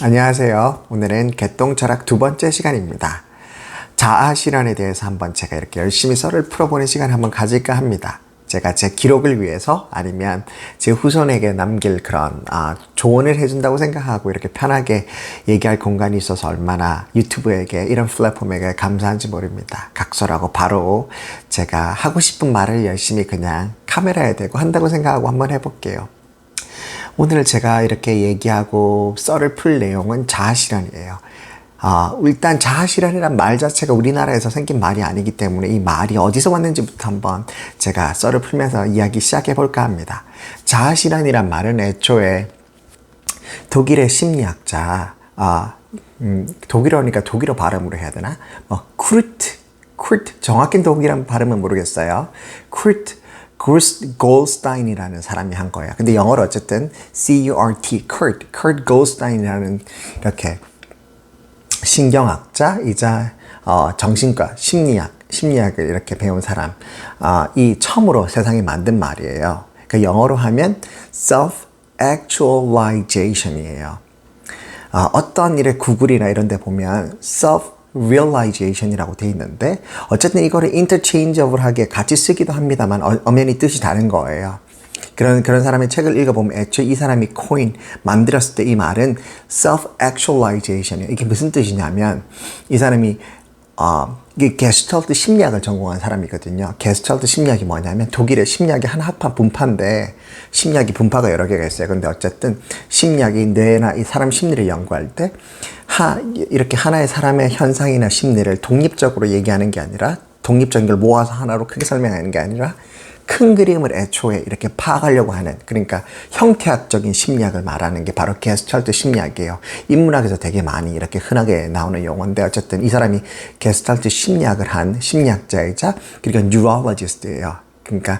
안녕하세요. 오늘은 개똥철학 두 번째 시간입니다. 자아 실현에 대해서 한번 제가 이렇게 열심히 썰을 풀어보는 시간을 한번 가질까 합니다. 제가 제 기록을 위해서 아니면 제 후손에게 남길 그런 조언을 해준다고 생각하고 이렇게 편하게 얘기할 공간이 있어서 얼마나 유튜브에게 이런 플랫폼에게 감사한지 모릅니다. 각설하고 바로 제가 하고 싶은 말을 열심히 그냥 카메라에 대고 한다고 생각하고 한번 해볼게요. 오늘 제가 이렇게 얘기하고 썰을 풀 내용은 자아실현이에요. 일단 자아실현이란 말 자체가 우리나라에서 생긴 말이 아니기 때문에 이 말이 어디서 왔는지부터 한번 제가 썰을 풀면서 이야기 시작해 볼까 합니다. 자아실현이란 말은 애초에 독일의 심리학자, 독일어니까 독일어 발음으로 해야 되나? 쿠르트, 정확히 독일어 발음은 모르겠어요. 쿠르트 골스타인이라는 사람이 한 거예요. 근데 영어로 어쨌든 Kurt Goldstein이라는 이렇게 신경학자이자 정신과 심리학을 이렇게 배운 사람 이 처음으로 세상에 만든 말이에요. 그러니까 영어로 하면 self-actualization이에요. 어떤 일에 구글이나 이런 데 보면 self-realization이라고 돼 있는데 어쨌든 이거를 interchangeable하게 같이 쓰기도 합니다만 엄연히 뜻이 다른 거예요. 그런 사람의 책을 읽어보면 애초에 이 사람이 코인 만들었을 때 이 말은 self-actualization이에요. 이게 무슨 뜻이냐면 이 사람이 이게 게스탈트 심리학을 전공한 사람이거든요. 게스탈트 심리학이 뭐냐면 독일의 심리학의 한 학파 분파인데 심리학이 분파가 여러 개가 있어요. 근데 어쨌든 심리학이 뇌나 이 사람 심리를 연구할 때 이렇게 하나의 사람의 현상이나 심리를 독립적으로 얘기하는 게 아니라 독립적인 걸 모아서 하나로 크게 설명하는 게 아니라 큰 그림을 애초에 이렇게 파악하려고 하는 그러니까 형태학적인 심리학을 말하는 게 바로 게스탈트 심리학이에요. 인문학에서 되게 많이 이렇게 흔하게 나오는 용어인데 어쨌든 이 사람이 게스탈트 심리학을 한 심리학자이자 그리고 뉴럴로지스트예요. 그러니까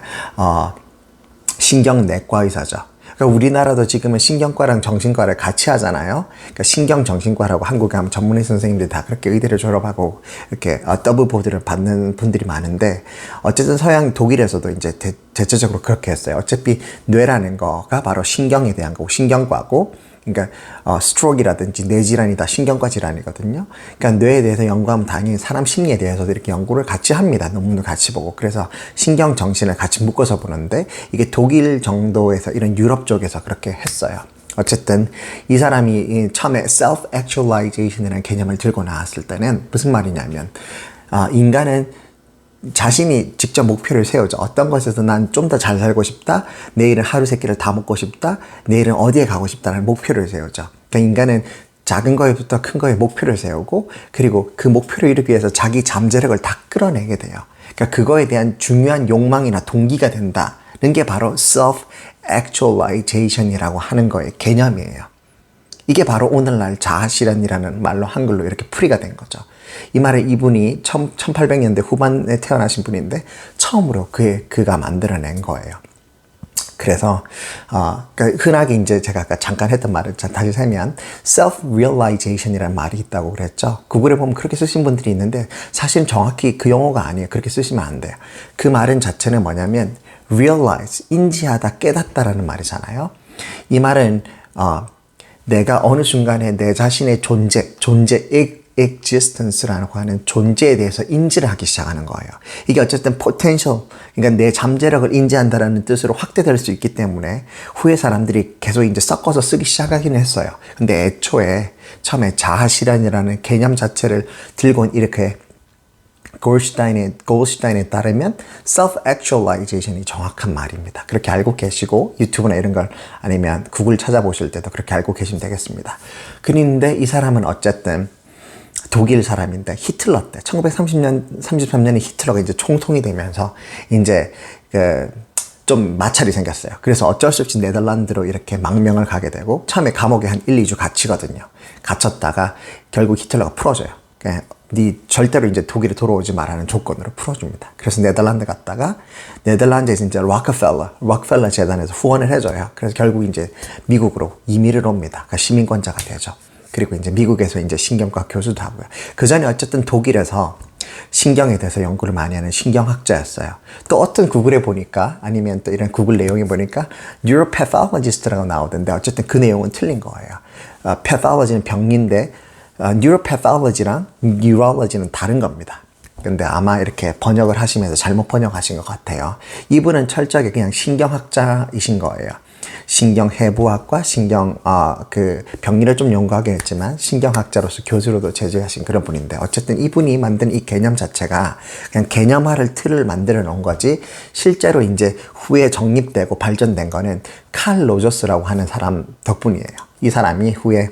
신경내과 의사죠. 그러니까 우리나라도 지금은 신경과랑 정신과를 같이 하잖아요. 그러니까 신경정신과라고 한국에 하면 전문의 선생님들이 다 그렇게 의대를 졸업하고 이렇게 더블 보드를 받는 분들이 많은데 어쨌든 서양 독일에서도 이제 대체적으로 그렇게 했어요. 어차피 뇌라는 거가 바로 신경에 대한 거고 신경과고 그러니까 스트로크라든지 뇌 질환이 다 신경과 질환이거든요. 그러니까 뇌에 대해서 연구하면 당연히 사람 심리에 대해서도 이렇게 연구를 같이 합니다. 논문을 같이 보고 그래서 신경 정신을 같이 묶어서 보는데 이게 독일 정도에서 이런 유럽 쪽에서 그렇게 했어요. 어쨌든 이 사람이 처음에 self-actualization이라는 개념을 들고 나왔을 때는 무슨 말이냐면 인간은 자신이 직접 목표를 세우죠. 어떤 것에서 난 좀 더 잘 살고 싶다. 내일은 하루 세 끼를 다 먹고 싶다. 내일은 어디에 가고 싶다는 목표를 세우죠. 그러니까 인간은 작은 거에부터 큰 거에 목표를 세우고 그리고 그 목표를 이루기 위해서 자기 잠재력을 다 끌어내게 돼요. 그러니까 그거에 대한 중요한 욕망이나 동기가 된다는 게 바로 self-actualization이라고 하는 거의 개념이에요. 이게 바로 오늘날 자아실현이라는 말로 한글로 이렇게 풀이가 된 거죠. 이 말을 이분이 1800년대 후반에 태어나신 분인데 처음으로 그가 만들어낸 거예요. 그래서 그러니까 흔하게 이제 제가 아까 잠깐 했던 말을 다시 세면 self-realization이라는 말이 있다고 그랬죠. 구글에 보면 그렇게 쓰신 분들이 있는데 사실은 정확히 그 용어가 아니에요. 그렇게 쓰시면 안 돼요. 그 말은 자체는 뭐냐면 realize, 인지하다, 깨닫다라는 말이잖아요. 이 말은 내가 어느 순간에 내 자신의 존재, existence라고 하는 존재에 대해서 인지를 하기 시작하는 거예요. 이게 어쨌든 potential, 그러니까 내 잠재력을 인지한다라는 뜻으로 확대될 수 있기 때문에 후에 사람들이 계속 이제 섞어서 쓰기 시작하기는 했어요. 근데 애초에 처음에 자아실현이라는 개념 자체를 들고 이렇게 골슈타인에 따르면 self-actualization이 정확한 말입니다. 그렇게 알고 계시고 유튜브나 이런 걸 아니면 구글 찾아보실 때도 그렇게 알고 계시면 되겠습니다. 그런데 이 사람은 어쨌든 독일 사람인데 히틀러 때 1933년에 히틀러가 이제 총통이 되면서 이제 좀 마찰이 생겼어요. 그래서 어쩔 수 없이 네덜란드로 이렇게 망명을 가게 되고 처음에 감옥에 한 1, 2주 갇히거든요. 갇혔다가 결국 히틀러가 풀어줘요. 네 절대로 이제 독일에 돌아오지 말라는 조건으로 풀어줍니다. 그래서 네덜란드 갔다가 네덜란드에서 이제 록펠러 재단에서 후원을 해줘요. 그래서 결국 이제 미국으로 이민을 옵니다. 그러니까 시민권자가 되죠. 그리고 이제 미국에서 이제 신경과 교수도 하고요. 그 전에 어쨌든 독일에서 신경에 대해서 연구를 많이 하는 신경학자였어요. 또 어떤 구글에 보니까 아니면 또 이런 구글 내용에 보니까 neuropathologist라고 나오던데 어쨌든 그 내용은 틀린 거예요. pathology는 병인데 neuropathology랑 neurology는 다른 겁니다. 근데 아마 이렇게 번역을 하시면서 잘못 번역하신 것 같아요. 이분은 철저하게 그냥 신경학자이신 거예요. 신경해부학과 그 병리를 좀 연구하긴 했지만 신경학자로서 교수로도 재직하신 그런 분인데, 어쨌든 이분이 만든 이 개념 자체가 그냥 개념화를 틀을 만들어 놓은 거지, 실제로 이제 후에 정립되고 발전된 거는 칼 로저스라고 하는 사람 덕분이에요. 이 사람이 후에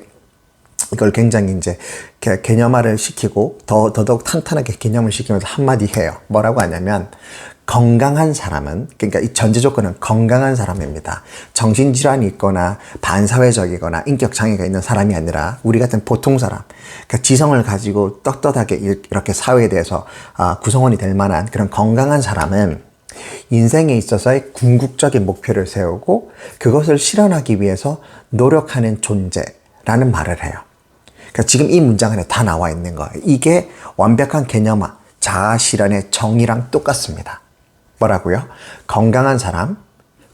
이걸 굉장히 이제 개념화를 시키고 더더욱 탄탄하게 개념을 시키면서 한마디 해요. 뭐라고 하냐면, 건강한 사람은, 그러니까 이 전제 조건은 건강한 사람입니다. 정신질환이 있거나 반사회적이거나 인격장애가 있는 사람이 아니라 우리 같은 보통 사람, 그러니까 지성을 가지고 떳떳하게 이렇게 사회에 대해서 구성원이 될 만한 그런 건강한 사람은 인생에 있어서의 궁극적인 목표를 세우고 그것을 실현하기 위해서 노력하는 존재라는 말을 해요. 그러니까 지금 이 문장 안에 다 나와 있는 거예요. 이게 완벽한 개념화, 자아 실현의 정의랑 똑같습니다. 뭐라고요? 건강한 사람,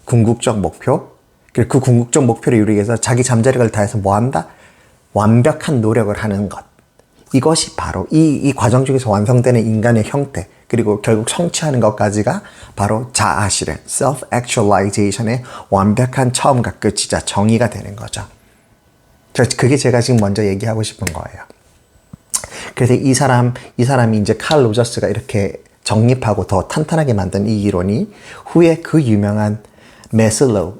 궁극적 목표, 그리고 그 궁극적 목표를 이루기 위해서 자기 잠자력을 다해서 뭐 한다? 완벽한 노력을 하는 것. 이것이 바로 이 과정 중에서 완성되는 인간의 형태, 그리고 결국 성취하는 것까지가 바로 자아 실현, self-actualization의 완벽한 처음과 끝이자 정의가 되는 거죠. 그게 제가 지금 먼저 얘기하고 싶은 거예요. 그래서 이 사람이 이제 칼 로저스가 이렇게 정립하고 더 탄탄하게 만든 이 이론이 후에 그 유명한 메슬로우,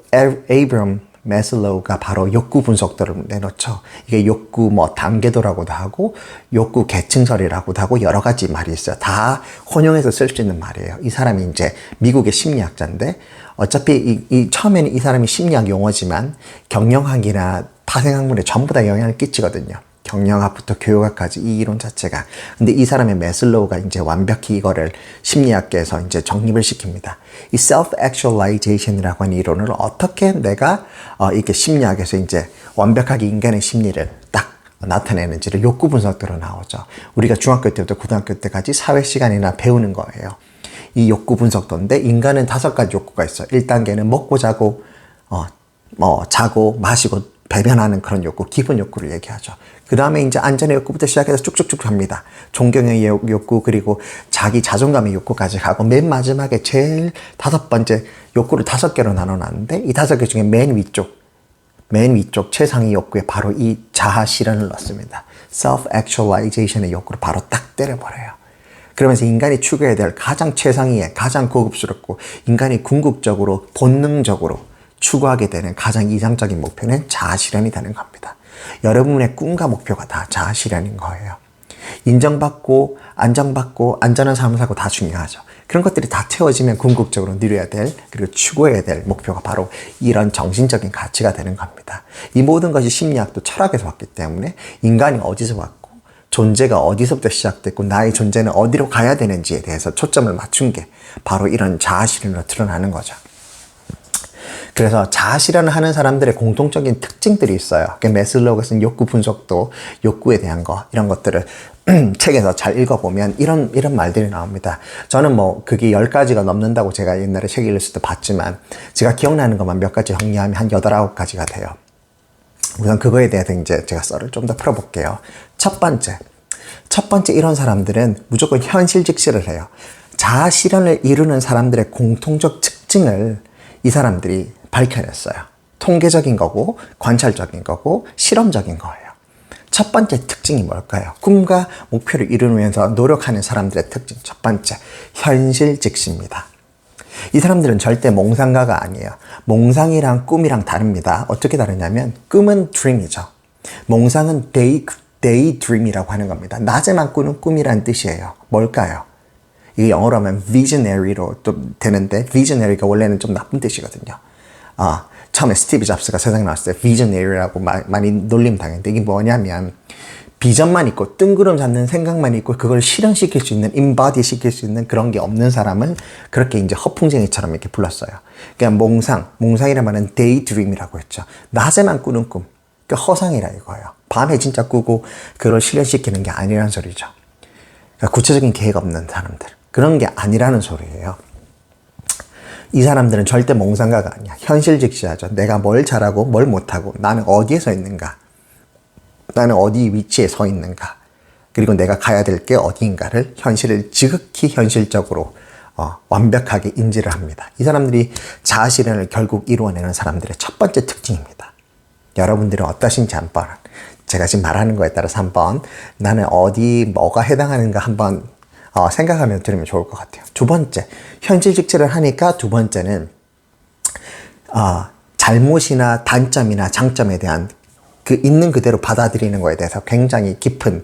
에이브럼 메슬로우가 바로 욕구 분석도를 내놓죠. 이게 욕구 단계도라고도 하고 욕구 계층설이라고도 하고 여러 가지 말이 있어요. 다 혼용해서 쓸 수 있는 말이에요. 이 사람이 이제 미국의 심리학자인데, 어차피 처음에는 이 사람이 심리학 용어지만 경영학이나 파생학문에 전부 다 영향을 끼치거든요. 경영학부터 교육학까지 이 이론 자체가. 근데 이 사람의 메슬로우가 이제 완벽히 이거를 심리학계에서 이제 정립을 시킵니다. 이 self-actualization이라고 하는 이론을 어떻게 내가 이렇게 심리학에서 이제 완벽하게 인간의 심리를 딱 나타내는지를 욕구 분석대로 나오죠. 우리가 중학교 때부터 고등학교 때까지 사회 시간이나 배우는 거예요. 이 욕구 분석도인데, 인간은 5가지 욕구가 있어요. 1단계는 먹고 자고 자고 마시고 배변하는 그런 욕구, 기본 욕구를 얘기하죠. 그 다음에 이제 안전의 욕구부터 시작해서 쭉쭉쭉 갑니다. 존경의 욕구, 그리고 자기 자존감의 욕구까지 가고, 맨 마지막에 제일 5번째 욕구를 5개로 나눠놨는데, 이 5개 중에 맨 위쪽 최상위 욕구에 바로 이 자아 실현을 넣습니다. self-actualization의 욕구를 바로 딱 때려버려요. 그러면서 인간이 추구해야 될 가장 최상위에 가장 고급스럽고 인간이 궁극적으로 본능적으로 추구하게 되는 가장 이상적인 목표는 자아 실현이 되는 겁니다. 여러분의 꿈과 목표가 다 자아 실현인 거예요. 인정받고 안정받고 안전한 삶을 살고 다 중요하죠. 그런 것들이 다 채워지면 궁극적으로 누려야 될, 그리고 추구해야 될 목표가 바로 이런 정신적인 가치가 되는 겁니다. 이 모든 것이 심리학도 철학에서 왔기 때문에 인간이 어디서 왔고 존재가 어디서부터 시작됐고 나의 존재는 어디로 가야 되는지에 대해서 초점을 맞춘 게 바로 이런 자아 실현으로 드러나는 거죠. 그래서 자아 실현을 하는 사람들의 공통적인 특징들이 있어요. 메슬로우가 쓴 욕구 분석도, 욕구에 대한 거, 이런 것들을 책에서 잘 읽어보면 이런 말들이 나옵니다. 저는 그게 10가지가 넘는다고 제가 옛날에 책 읽었을 때 봤지만, 제가 기억나는 것만 몇 가지 정리하면 한 8, 9가지가 돼요. 우선 그거에 대해서 이제 제가 썰을 좀 더 풀어볼게요. 첫 번째, 이런 사람들은 무조건 현실 직시를 해요. 자아 실현을 이루는 사람들의 공통적 특징을 이 사람들이 밝혀냈어요. 통계적인 거고, 관찰적인 거고, 실험적인 거예요. 첫 번째 특징이 뭘까요? 꿈과 목표를 이루면서 노력하는 사람들의 특징. 첫 번째, 현실 직시입니다. 이 사람들은 절대 몽상가가 아니에요. 몽상이랑 꿈이랑 다릅니다. 어떻게 다르냐면, 꿈은 dream이죠. 몽상은 daydream이라고 하는 겁니다. 낮에만 꾸는 꿈이란 뜻이에요. 뭘까요? 이게 영어로 하면 visionary로 또 되는데, visionary가 원래는 좀 나쁜 뜻이거든요. 처음에 스티브 잡스가 세상에 나왔을 때 visionary라고 많이 놀림 당했는데, 이게 뭐냐면 비전만 있고 뜬구름 잡는 생각만 있고 그걸 실현시킬 수 있는, embody 시킬 수 있는 그런 게 없는 사람을 그렇게 이제 허풍쟁이처럼 이렇게 불렀어요. 그냥 몽상이란 말은 daydream이라고 했죠. 낮에만 꾸는 꿈, 그 허상이라 이거예요. 밤에 진짜 꾸고 그걸 실현시키는 게 아니라는 소리죠. 그러니까 구체적인 계획 없는 사람들, 그런 게 아니라는 소리예요. 이 사람들은 절대 몽상가가 아니야. 현실 직시하죠. 내가 뭘 잘하고 뭘 못하고 나는 어디에 서 있는가. 나는 어디 위치에 서 있는가, 그리고 내가 가야 될 게 어디인가를 현실을 지극히 현실적으로 완벽하게 인지를 합니다. 이 사람들이 자아실현을 결국 이루어내는 사람들의 첫 번째 특징입니다. 여러분들은 어떠신지 한번, 제가 지금 말하는 거에 따라서 한번 나는 어디 뭐가 해당하는가 한번 생각하면 들으면 좋을 것 같아요. 두 번째, 현실 직시를 하니까 두 번째는 잘못이나 단점이나 장점에 대한 그 있는 그대로 받아들이는 거에 대해서 굉장히 깊은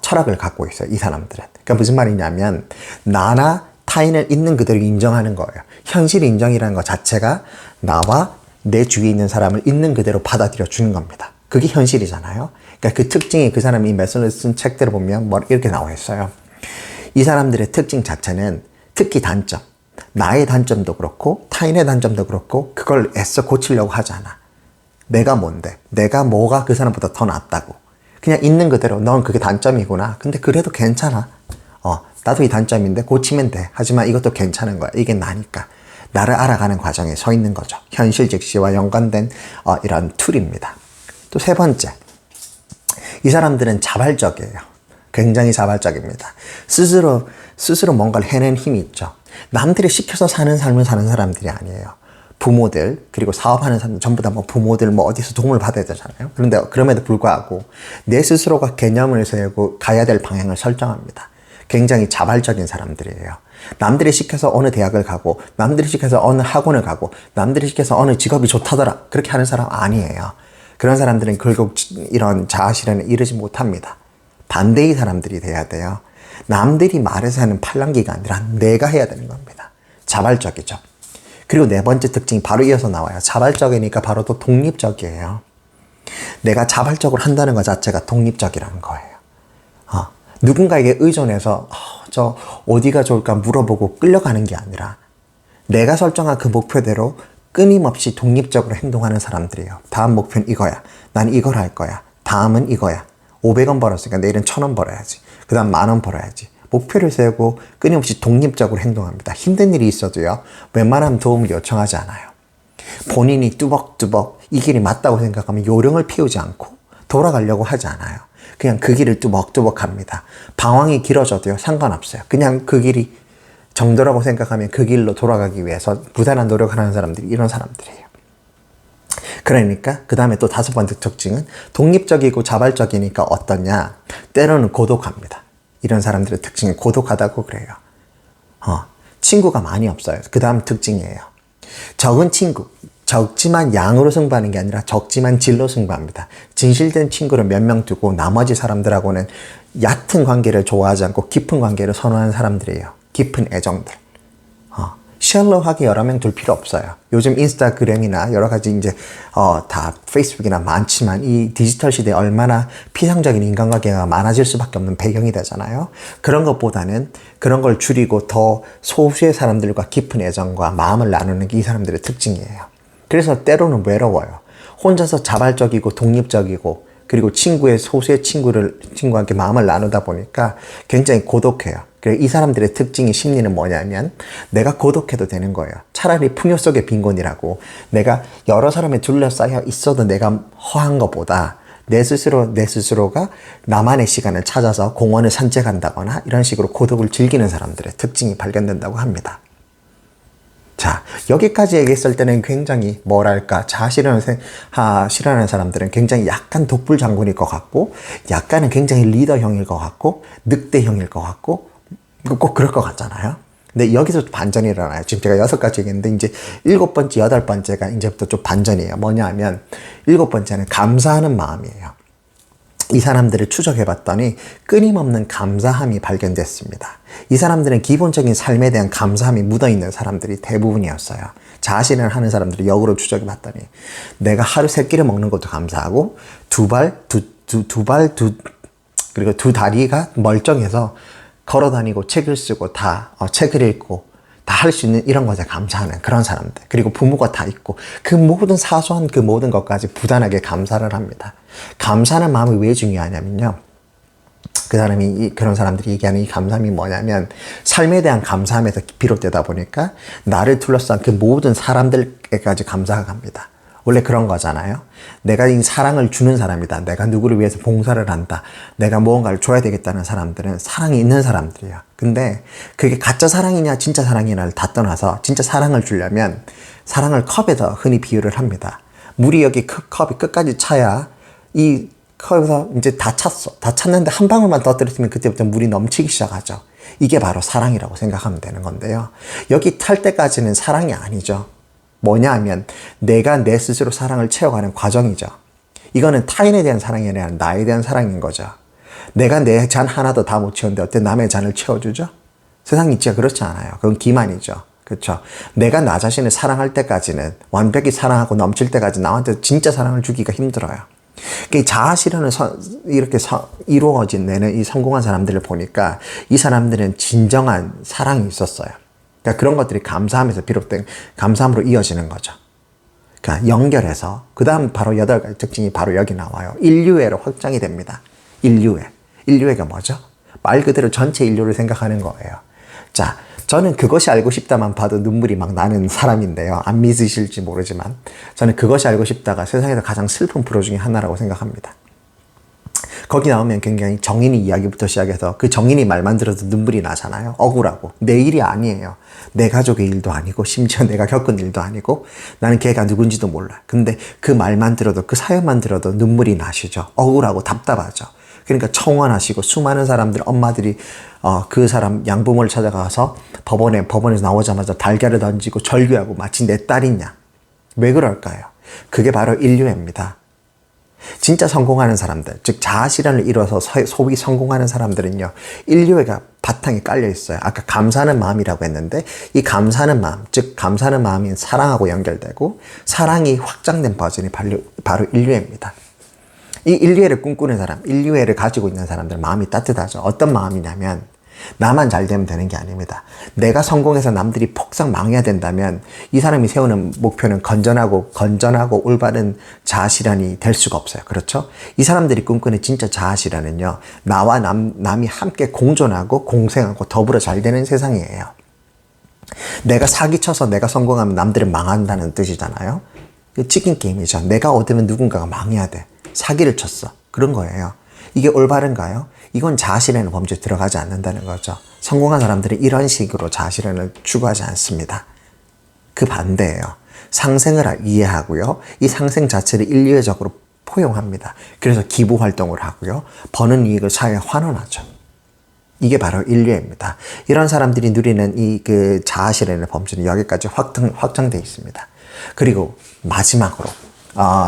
철학을 갖고 있어요. 이 사람들은. 그러니까 무슨 말이냐면 나나 타인을 있는 그대로 인정하는 거예요. 현실 인정이라는 것 자체가 나와 내 주위에 있는 사람을 있는 그대로 받아들여 주는 겁니다. 그게 현실이잖아요. 그러니까 그 특징이 그 사람이 메슨을 쓴 책들을 보면 이렇게 나와 있어요. 이 사람들의 특징 자체는 특히 단점, 나의 단점도 그렇고 타인의 단점도 그렇고 그걸 애써 고치려고 하지 않아. 내가 뭔데? 내가 뭐가 그 사람보다 더 낫다고. 그냥 있는 그대로 넌 그게 단점이구나. 근데 그래도 괜찮아. 나도 이 단점인데 고치면 돼. 하지만 이것도 괜찮은 거야. 이게 나니까. 나를 알아가는 과정에 서 있는 거죠. 현실 직시와 연관된 이런 툴입니다. 또 세 번째, 이 사람들은 자발적이에요. 굉장히 자발적입니다. 스스로 뭔가를 해낸 힘이 있죠. 남들이 시켜서 사는 삶을 사는 사람들이 아니에요. 부모들, 그리고 사업하는 사람들 전부 다 부모들 어디서 도움을 받아야 되잖아요. 그런데 그럼에도 불구하고 내 스스로가 개념을 세우고 가야 될 방향을 설정합니다. 굉장히 자발적인 사람들이에요. 남들이 시켜서 어느 대학을 가고, 남들이 시켜서 어느 학원을 가고, 남들이 시켜서 어느 직업이 좋다더라, 그렇게 하는 사람 아니에요. 그런 사람들은 결국 이런 자아실현에 이르지 못합니다. 반대의 사람들이 돼야 돼요. 남들이 말해서 하는 팔랑귀가 아니라 내가 해야 되는 겁니다. 자발적이죠. 그리고 네 번째 특징이 바로 이어서 나와요. 자발적이니까 바로 또 독립적이에요. 내가 자발적으로 한다는 것 자체가 독립적이라는 거예요. 누군가에게 의존해서 저 어디가 좋을까 물어보고 끌려가는 게 아니라 내가 설정한 그 목표대로 끊임없이 독립적으로 행동하는 사람들이에요. 다음 목표는 이거야. 난 이걸 할 거야. 다음은 이거야. 500원 벌었으니까 내일은 1000원 벌어야지. 그 다음 10,000원 벌어야지. 목표를 세우고 끊임없이 독립적으로 행동합니다. 힘든 일이 있어도요, 웬만하면 도움을 요청하지 않아요. 본인이 뚜벅뚜벅 이 길이 맞다고 생각하면 요령을 피우지 않고 돌아가려고 하지 않아요. 그냥 그 길을 뚜벅뚜벅 합니다. 방황이 길어져도요, 상관없어요. 그냥 그 길이 정도라고 생각하면 그 길로 돌아가기 위해서 부단한 노력을 하는 사람들이 이런 사람들이에요. 그러니까 그 다음에 또 다섯 번째 특징은 독립적이고 자발적이니까 어떠냐? 때로는 고독합니다. 이런 사람들의 특징이 고독하다고 그래요. 친구가 많이 없어요. 그 다음 특징이에요. 적은 친구. 적지만 양으로 승부하는 게 아니라 적지만 질로 승부합니다. 진실된 친구를 몇 명 두고 나머지 사람들하고는 얕은 관계를 좋아하지 않고 깊은 관계를 선호하는 사람들이에요. 깊은 애정들. 셜로하게 여러 명 둘 필요 없어요. 요즘 인스타그램이나 여러 가지 다 페이스북이나 많지만 이 디지털 시대에 얼마나 피상적인 인간관계가 많아질 수밖에 없는 배경이 되잖아요. 그런 것보다는 그런 걸 줄이고 더 소수의 사람들과 깊은 애정과 마음을 나누는 게 이 사람들의 특징이에요. 그래서 때로는 외로워요. 혼자서 자발적이고 독립적이고 그리고 소수의 친구와 함께 마음을 나누다 보니까 굉장히 고독해요. 그래서 이 사람들의 특징이 심리는 뭐냐면 내가 고독해도 되는 거예요. 차라리 풍요 속의 빈곤이라고 내가 여러 사람에 둘러싸여 있어도 내가 허한 것보다 내 스스로가 나만의 시간을 찾아서 공원을 산책한다거나 이런 식으로 고독을 즐기는 사람들의 특징이 발견된다고 합니다. 자, 여기까지 얘기했을 때는 굉장히 자아실현을 싫어하는 사람들은 굉장히 약간 독불장군일 것 같고 약간은 굉장히 리더형일 것 같고 늑대형일 것 같고 꼭 그럴 것 같잖아요. 근데 여기서 반전이 일어나요. 지금 제가 6가지 얘기했는데 이제 7번째, 8번째가 이제부터 좀 반전이에요. 뭐냐 하면 7번째는 감사하는 마음이에요. 이 사람들을 추적해봤더니 끊임없는 감사함이 발견됐습니다. 이 사람들은 기본적인 삶에 대한 감사함이 묻어있는 사람들이 대부분이었어요. 자아실현을 하는 사람들을 역으로 추적해봤더니 내가 하루 3끼를 먹는 것도 감사하고 그리고 두 다리가 멀쩡해서 걸어다니고 책을 쓰고 책을 읽고 다 할 수 있는 이런 것에 감사하는 그런 사람들. 그리고 부모가 다 있고 그 모든 사소한 그 모든 것까지 부단하게 감사를 합니다. 감사하는 마음이 왜 중요하냐면요. 그런 사람들이 얘기하는 이 감사함이 뭐냐면 삶에 대한 감사함에서 비롯되다 보니까 나를 둘러싼 그 모든 사람들에까지 감사가 갑니다. 원래 그런 거잖아요. 내가 이 사랑을 주는 사람이다. 내가 누구를 위해서 봉사를 한다. 내가 무언가를 줘야 되겠다는 사람들은 사랑이 있는 사람들이야. 근데 그게 가짜 사랑이냐 진짜 사랑이냐를 다 떠나서 진짜 사랑을 주려면 사랑을 컵에서 흔히 비유를 합니다. 물이 여기 컵이 끝까지 차야 이 컵에서 이제 다 찼어. 다 찼는데 한 방울만 떠들었으면 그때부터 물이 넘치기 시작하죠. 이게 바로 사랑이라고 생각하면 되는 건데요. 여기 탈 때까지는 사랑이 아니죠. 뭐냐 하면 내가 내 스스로 사랑을 채워가는 과정이죠. 이거는 타인에 대한 사랑이 아니라 나에 대한 사랑인 거죠. 내가 내 잔 하나도 다 못 채웠는데 어때 남의 잔을 채워주죠? 세상 이치가 그렇지 않아요. 그건 기만이죠. 그렇죠. 내가 나 자신을 사랑할 때까지는 완벽히 사랑하고 넘칠 때까지 남한테 진짜 사랑을 주기가 힘들어요. 자아 실현을 이렇게 이루어진 내는 이 성공한 사람들을 보니까 이 사람들은 진정한 사랑이 있었어요. 그러니까 그런 것들이 감사함에서 비롯된 감사함으로 이어지는 거죠. 그러니까 연결해서 그 다음 바로 8가지 특징이 바로 여기 나와요. 인류애로 확장이 됩니다. 인류애. 인류애가 뭐죠? 말 그대로 전체 인류를 생각하는 거예요. 자, 저는 그것이 알고 싶다만 봐도 눈물이 막 나는 사람인데요. 안 믿으실지 모르지만 저는 그것이 알고 싶다가 세상에서 가장 슬픈 프로 중에 하나라고 생각합니다. 거기 나오면 굉장히 정인이 이야기부터 시작해서 그 정인이 말만 들어도 눈물이 나잖아요. 억울하고. 내 일이 아니에요. 내 가족의 일도 아니고 심지어 내가 겪은 일도 아니고 나는 걔가 누군지도 몰라. 근데 그 말만 들어도 그 사연만 들어도 눈물이 나시죠. 억울하고 답답하죠. 그러니까 청원하시고 수많은 사람들, 엄마들이 그 사람 양부모를 찾아가서 법원에서 나오자마자 달걀을 던지고 절규하고 마치 내 딸이냐. 왜 그럴까요? 그게 바로 인류애입니다. 진짜 성공하는 사람들, 즉 자아 실현을 이뤄서 소위 성공하는 사람들은요. 인류애가 바탕에 깔려 있어요. 아까 감사하는 마음이라고 했는데 이 감사하는 마음, 즉 감사하는 마음이 사랑하고 연결되고 사랑이 확장된 버전이 바로 인류애입니다. 이 인류애를 꿈꾸는 사람, 인류애를 가지고 있는 사람들 마음이 따뜻하죠. 어떤 마음이냐면 나만 잘 되면 되는 게 아닙니다. 내가 성공해서 남들이 폭삭 망해야 된다면 이 사람이 세우는 목표는 건전하고 올바른 자아실현이 될 수가 없어요. 그렇죠? 이 사람들이 꿈꾸는 진짜 자아실현은요. 나와 남이 함께 공존하고 공생하고 더불어 잘 되는 세상이에요. 내가 사기쳐서 내가 성공하면 남들은 망한다는 뜻이잖아요. 치킨 게임이죠. 내가 얻으면 누군가가 망해야 돼. 사기를 쳤어. 그런 거예요. 이게 올바른가요? 이건 자아실현의 범죄에 들어가지 않는다는 거죠. 성공한 사람들은 이런 식으로 자아실현을 추구하지 않습니다. 그 반대예요. 상생을 이해하고요. 이 상생 자체를 인류애적으로 포용합니다. 그래서 기부 활동을 하고요. 버는 이익을 사회에 환원하죠. 이게 바로 인류애입니다. 이런 사람들이 누리는 이 자아실현의 범죄는 여기까지 확장되어 있습니다. 그리고 마지막으로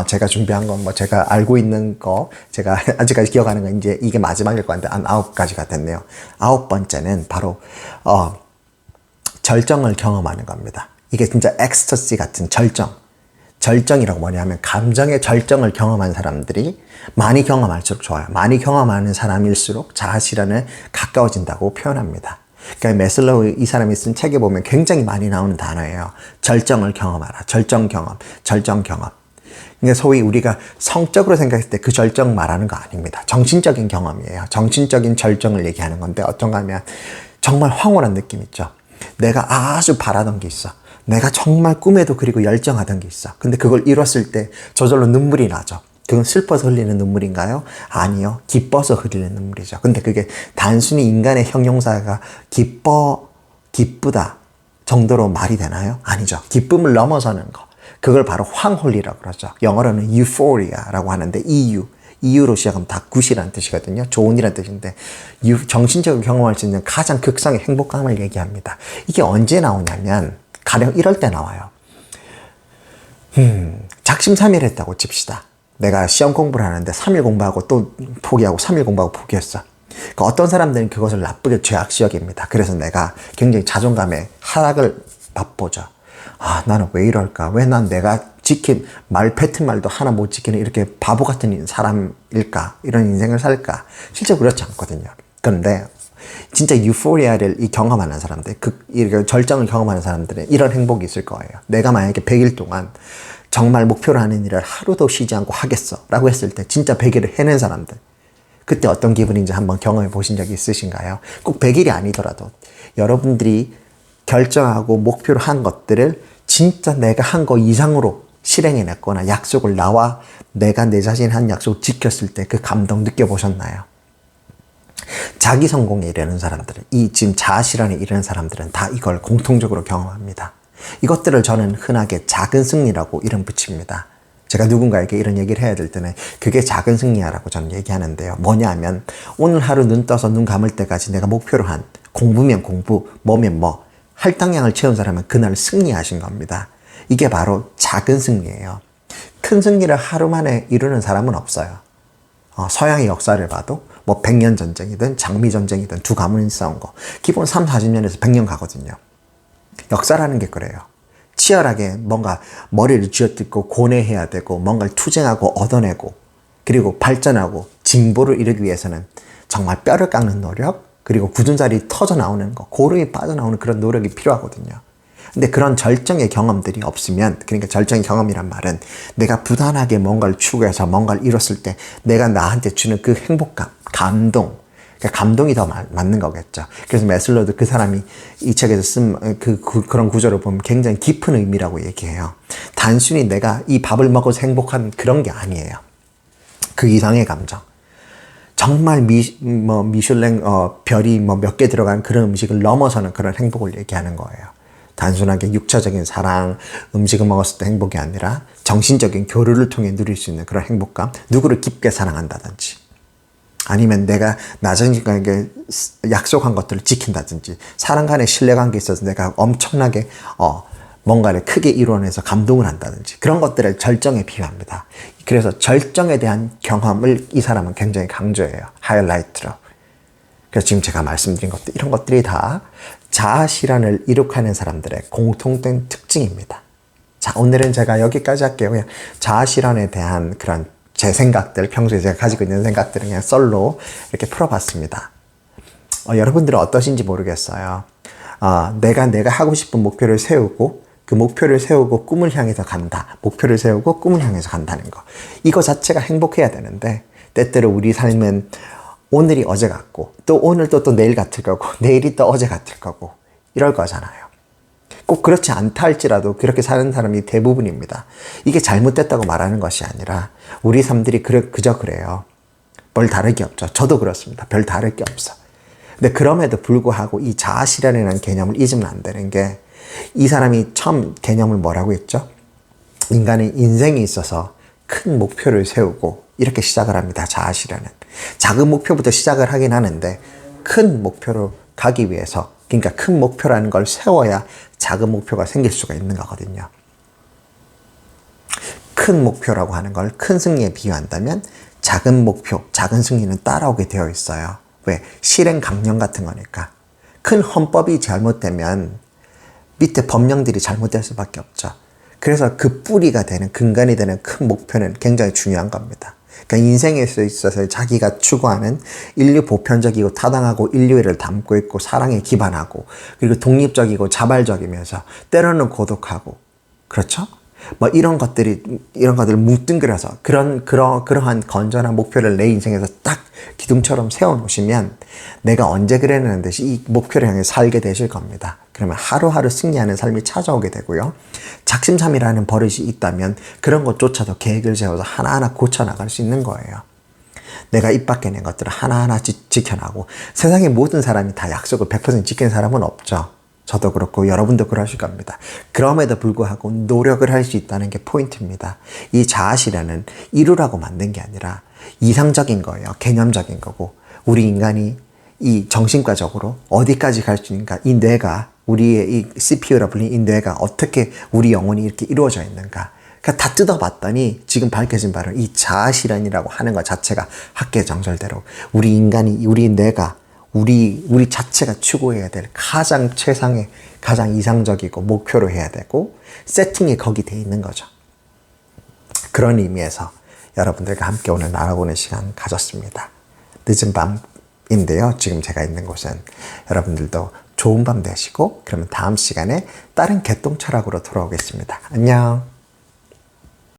제가 준비한 건 제가 알고 있는 거, 제가 아직까지 기억하는 건 이제 이게 마지막일 것 같은데 한 9가지가 됐네요. 9번째는 바로 절정을 경험하는 겁니다. 이게 진짜 엑스터시 같은 절정이라고 뭐냐면 감정의 절정을 경험한 사람들이 많이 경험할수록 좋아요. 많이 경험하는 사람일수록 자아실현에 가까워진다고 표현합니다. 그러니까 매슬로우 이 사람이 쓴 책에 보면 굉장히 많이 나오는 단어예요. 절정을 경험하라. 절정 경험. 그러니까 소위 우리가 성적으로 생각했을 때 그 절정 말하는 거 아닙니다. 정신적인 경험이에요. 정신적인 절정을 얘기하는 건데 어떤가 하면 정말 황홀한 느낌 있죠. 내가 아주 바라던 게 있어. 내가 정말 꿈에도 그리고 열정하던 게 있어. 근데 그걸 이뤘을 때 저절로 눈물이 나죠. 그건 슬퍼서 흘리는 눈물인가요? 아니요. 기뻐서 흘리는 눈물이죠. 근데 그게 단순히 인간의 형용사가 기쁘다 정도로 말이 되나요? 아니죠. 기쁨을 넘어서는 거. 그걸 바로 황홀리라고 그러죠. 영어로는 euphoria라고 하는데 EU로 시작하면 다 굿이라는 뜻이거든요. 좋은 일이라는 뜻인데 정신적으로 경험할 수 있는 가장 극상의 행복감을 얘기합니다. 이게 언제 나오냐면 가령 이럴 때 나와요. 작심삼일했다고 칩시다. 내가 시험 공부를 하는데 3일 공부하고 또 포기하고 3일 공부하고 포기했어. 그러니까 어떤 사람들은 그것을 나쁘게 죄악시 여깁니다. 그래서 내가 굉장히 자존감에 하락을 맛보죠. 나는 왜 이럴까? 왜 난 내가 지킨 뱉은 말도 하나 못 지키는 이렇게 바보 같은 사람일까? 이런 인생을 살까? 실제 그렇지 않거든요. 그런데 진짜 유포리아를 경험하는 사람들, 이렇게 절정을 경험하는 사람들은 이런 행복이 있을 거예요. 내가 만약에 100일 동안 정말 목표로 하는 일을 하루도 쉬지 않고 하겠어 라고 했을 때 진짜 100일을 해낸 사람들, 그때 어떤 기분인지 한번 경험해 보신 적이 있으신가요? 꼭 100일이 아니더라도 여러분들이 결정하고 목표로 한 것들을 진짜 내가 한 거 이상으로 실행해냈거나 약속을 내가 내 자신이 한 약속을 지켰을 때 그 감동 느껴보셨나요? 자기 성공에 이르는 사람들은, 지금 자아실현에 이르는 사람들은 다 이걸 공통적으로 경험합니다. 이것들을 저는 흔하게 작은 승리라고 이름 붙입니다. 제가 누군가에게 이런 얘기를 해야 될 때는 그게 작은 승리야라고 저는 얘기하는데요. 뭐냐 하면 오늘 하루 눈 떠서 눈 감을 때까지 내가 목표로 한 공부면 공부, 뭐면 뭐 할당량을 채운 사람은 그날 승리하신 겁니다. 이게 바로 작은 승리예요. 큰 승리를 하루 만에 이루는 사람은 없어요. 서양의 역사를 봐도 뭐 100년 전쟁이든 장미 전쟁이든 두 가문이 싸운 거 기본 3, 40년에서 100년 가거든요. 역사라는 게 그래요. 치열하게 뭔가 머리를 쥐어뜯고 고뇌해야 되고 뭔가를 투쟁하고 얻어내고 그리고 발전하고 진보를 이루기 위해서는 정말 뼈를 깎는 노력, 그리고 굳은 살이 터져 나오는 거, 고름이 빠져나오는 그런 노력이 필요하거든요. 근데 그런 절정의 경험들이 없으면, 그러니까 절정의 경험이란 말은 내가 부단하게 뭔가를 추구해서 뭔가를 이뤘을 때 내가 나한테 주는 그 행복감, 감동, 그러니까 감동이 더 맞는 거겠죠. 그래서 매슬로도 그 사람이 이 책에서 쓴 그런 구조를 보면 굉장히 깊은 의미라고 얘기해요. 단순히 내가 이 밥을 먹어서 행복한 그런 게 아니에요. 그 이상의 감정. 정말 미슐랭 별이 몇 개 들어간 그런 음식을 넘어서는 그런 행복을 얘기하는 거예요. 단순하게 육체적인 사랑, 음식을 먹었을 때 행복이 아니라 정신적인 교류를 통해 누릴 수 있는 그런 행복감, 누구를 깊게 사랑한다든지 아니면 내가 나 자신에게 약속한 것들을 지킨다든지 사람 간의 신뢰관계에 있어서 내가 엄청나게 뭔가를 크게 이루어내서 감동을 한다든지 그런 것들을 절정에 비유합니다. 그래서 절정에 대한 경험을 이 사람은 굉장히 강조해요. 하이라이트로. 그래서 지금 제가 말씀드린 것들, 이런 것들이 다 자아실현을 이룩하는 사람들의 공통된 특징입니다. 자, 오늘은 제가 여기까지 할게요. 그냥 자아실현에 대한 그런 제 생각들, 평소에 제가 가지고 있는 생각들을 그냥 썰로 이렇게 풀어봤습니다. 여러분들은 어떠신지 모르겠어요. 내가 하고 싶은 목표를 세우고 그 목표를 세우고 꿈을 향해서 간다. 목표를 세우고 꿈을 향해서 간다는 거. 이거 자체가 행복해야 되는데 때때로 우리 삶은 오늘이 어제 같고 또 오늘 또 내일 같을 거고 내일이 또 어제 같을 거고 이럴 거잖아요. 꼭 그렇지 않다 할지라도 그렇게 사는 사람이 대부분입니다. 이게 잘못됐다고 말하는 것이 아니라 우리 삶들이 그저 그래요. 별 다를 게 없죠. 저도 그렇습니다. 별 다를 게 없어. 근데 그럼에도 불구하고 이 자아실현이라는 개념을 잊으면 안 되는 게 이 사람이 처음 개념을 뭐라고 했죠? 인간의 인생에 있어서 큰 목표를 세우고 이렇게 시작을 합니다. 자아실현은. 작은 목표부터 시작을 하긴 하는데 큰 목표로 가기 위해서, 그러니까 큰 목표라는 걸 세워야 작은 목표가 생길 수가 있는 거거든요. 큰 목표라고 하는 걸 큰 승리에 비유한다면 작은 목표, 작은 승리는 따라오게 되어 있어요. 왜? 실행 강령 같은 거니까. 큰 헌법이 잘못되면 밑에 법령들이 잘못될 수밖에 없죠. 그래서 그 뿌리가 되는, 근간이 되는 큰 목표는 굉장히 중요한 겁니다. 그러니까 인생에 있어서 자기가 추구하는 인류 보편적이고 타당하고 인류애를 담고 있고 사랑에 기반하고 그리고 독립적이고 자발적이면서 때로는 고독하고 그렇죠? 이런 것들을 뭉뚱그려서 그러한 건전한 목표를 내 인생에서 딱 기둥처럼 세워놓으시면 내가 언제 그랬는 듯이 이 목표를 향해 살게 되실 겁니다. 그러면 하루하루 승리하는 삶이 찾아오게 되고요. 작심삼일하는 버릇이 있다면 그런 것조차도 계획을 세워서 하나하나 고쳐나갈 수 있는 거예요. 내가 입 밖에 낸 것들을 하나하나 지켜나고 세상의 모든 사람이 다 약속을 100% 지키는 사람은 없죠. 저도 그렇고 여러분도 그러실 겁니다. 그럼에도 불구하고 노력을 할 수 있다는 게 포인트입니다. 이 자아실현은 이루라고 만든 게 아니라 이상적인 거예요. 개념적인 거고 우리 인간이 이 정신과적으로 어디까지 갈 수 있는가, 이 뇌가, 우리의 이 CPU라 불리는 이 뇌가 어떻게 우리 영혼이 이렇게 이루어져 있는가, 그러니까 다 뜯어봤더니 지금 밝혀진 바로 이 자아실현이라고 하는 것 자체가 학계 정설대로 우리 인간이, 우리 뇌가 우리 자체가 추구해야 될 가장 최상의, 가장 이상적이고 목표로 해야 되고 세팅이 거기 돼 있는 거죠. 그런 의미에서 여러분들과 함께 오늘 나눠보는 시간 가졌습니다. 늦은 밤인데요. 지금 제가 있는 곳은. 여러분들도 좋은 밤 되시고 그러면 다음 시간에 다른 개똥 철학으로 돌아오겠습니다. 안녕.